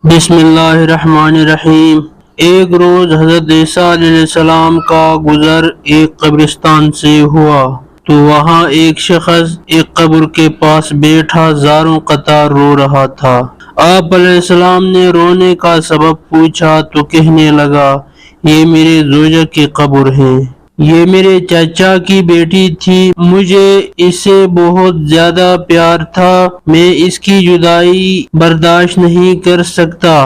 بسم اللہ الرحمن الرحیم۔ ایک روز حضرت عیسیٰ علیہ السلام کا گزر ایک قبرستان سے ہوا تو وہاں ایک شخص ایک قبر کے پاس بیٹھا زاروں قطار رو رہا تھا۔ آپ علیہ السلام نے رونے کا سبب پوچھا تو کہنے لگا، یہ میرے زوجہ کی قبر ہے، یہ میرے چچا کی بیٹی تھی، مجھے اس سے بہت زیادہ پیار تھا، میں اس کی جدائی برداشت نہیں کر سکتا۔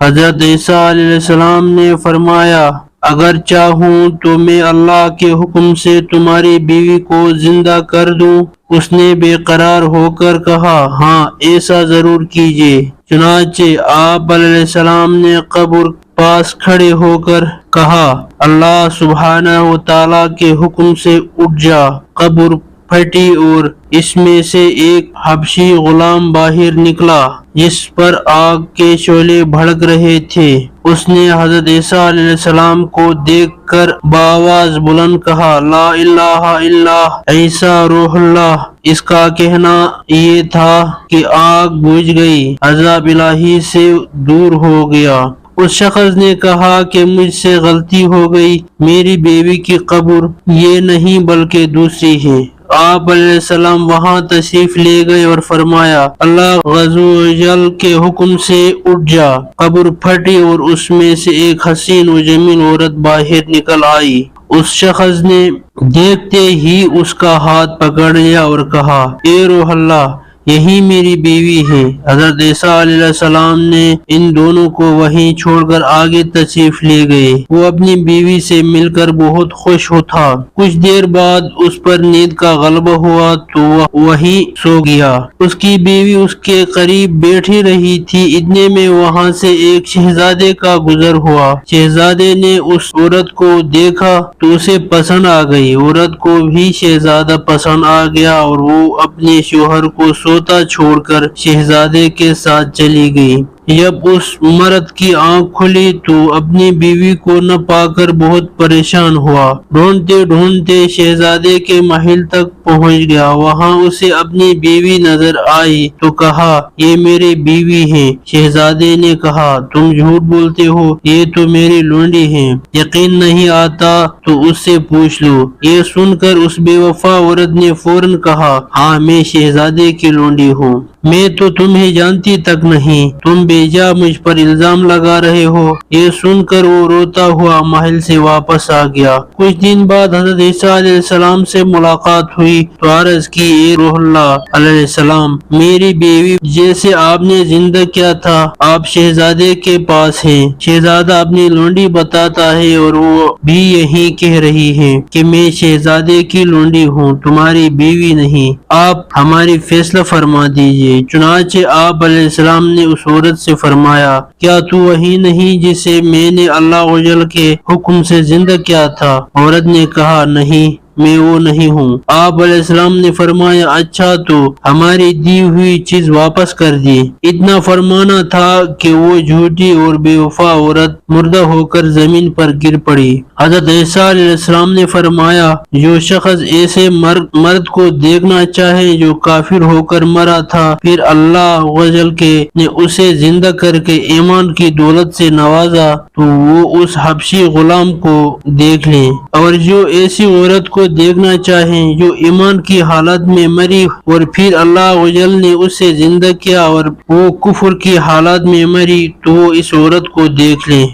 حضرت عیسیٰ علیہ السلام نے فرمایا، اگر چاہوں تو میں اللہ کے حکم سے تمہاری بیوی کو زندہ کر دوں۔ اس نے بے قرار ہو کر کہا، ہاں ایسا ضرور کیجیے۔ چنانچہ آپ علیہ السلام نے قبر پاس کھڑے ہو کر کہا، اللہ سبحانہ و تعالیٰ کے حکم سے اٹھ جا۔ قبر پھٹی اور اس میں سے ایک حبشی غلام باہر نکلا جس پر آگ کے شعلے بھڑک رہے تھے۔ اس نے حضرت عیسیٰ علیہ السلام کو دیکھ کر بآواز بلند کہا، لا الہ الا عیسیٰ روح اللہ۔ اس کا کہنا یہ تھا کہ آگ بجھ گئی، عذاب الہی سے دور ہو گیا۔ اس شخص نے کہا کہ مجھ سے غلطی ہو گئی، میری بیوی کی قبر یہ نہیں بلکہ دوسری ہے۔ آپ علیہ السلام وہاں تشریف لے گئے اور فرمایا، اللہ عز و جل کے حکم سے اٹھ جا۔ قبر پھٹی اور اس میں سے ایک حسین و جمیل عورت باہر نکل آئی۔ اس شخص نے دیکھتے ہی اس کا ہاتھ پکڑ لیا اور کہا، اے روح اللہ، یہی میری بیوی ہے۔ حضرت عیسیٰ علیہ السلام نے ان دونوں کو وہیں چھوڑ کر آگے تشریف لے گئے۔ وہ اپنی بیوی سے مل کر بہت خوش تھا۔ کچھ دیر بعد اس پر نیند کا غلبہ ہوا تو وہ وہیں سو گیا۔ اس کی بیوی اس کے قریب بیٹھی رہی تھی، اتنے میں وہاں سے ایک شہزادے کا گزر ہوا۔ شہزادے نے اس عورت کو دیکھا تو اسے پسند آ گئی۔ عورت کو بھی شہزادہ پسند آ گیا اور وہ اپنے شوہر کو سوتا چھوڑ کر شہزادے کے ساتھ چلی گئی۔ جب اس مرد کی آنکھ کھلی تو اپنی بیوی کو نہ پا کر بہت پریشان ہوا۔ ڈھونڈتے ڈھونڈتے شہزادے کے محل تک پہنچ گیا۔ وہاں اسے اپنی بیوی نظر آئی تو کہا، یہ میری بیوی ہے۔ شہزادے نے کہا، تم جھوٹ بولتے ہو، یہ تو میری لونڈی ہے، یقین نہیں آتا تو اس سے پوچھ لو۔ یہ سن کر اس بے وفا عورت نے فوراً کہا، ہاں میں شہزادے کی لونڈی ہوں، میں تو تمہیں جانتی تک نہیں، تم بے جا مجھ پر الزام لگا رہے ہو۔ یہ سن کر وہ روتا ہوا محل سے واپس آ گیا۔ کچھ دن بعد حضرت عیسیٰ علیہ السلام سے ملاقات ہوئی تو عرض کی، اے روح اللہ علیہ السلام، میری بیوی جیسے آپ نے زندہ کیا تھا آپ شہزادے کے پاس ہیں۔ شہزادہ اپنی لونڈی بتاتا ہے اور وہ بھی یہی کہہ رہی ہے کہ میں شہزادے کی لونڈی ہوں، تمہاری بیوی نہیں، آپ ہماری فیصلہ فرما دیجیے۔ چنانچہ آپ علیہ السلام نے اس عورت سے فرمایا، کیا تو وہی نہیں جسے میں نے اللہ عز و جل کے حکم سے زندہ کیا تھا؟ عورت نے کہا، نہیں میں وہ نہیں ہوں۔ آپ علیہ السلام نے فرمایا، اچھا تو ہماری دی ہوئی چیز واپس کر دی۔ اتنا فرمانا تھا کہ وہ جھوٹی اور بے وفا عورت مردہ ہو کر زمین پر گر پڑی۔ حضرت عیسیٰ علیہ السلام نے فرمایا، جو شخص ایسے مرد کو دیکھنا چاہے جو کافر ہو کر مرا تھا، پھر اللہ عز و جل نے اسے زندہ کر کے ایمان کی دولت سے نوازا تو وہ اس حبشی غلام کو دیکھ لیں، اور جو ایسی عورت کو دیکھنا چاہیں جو ایمان کی حالت میں مری اور پھر اللہ عز و جل نے اسے زندہ کیا اور وہ کفر کی حالت میں مری تو وہ اس عورت کو دیکھ لیں۔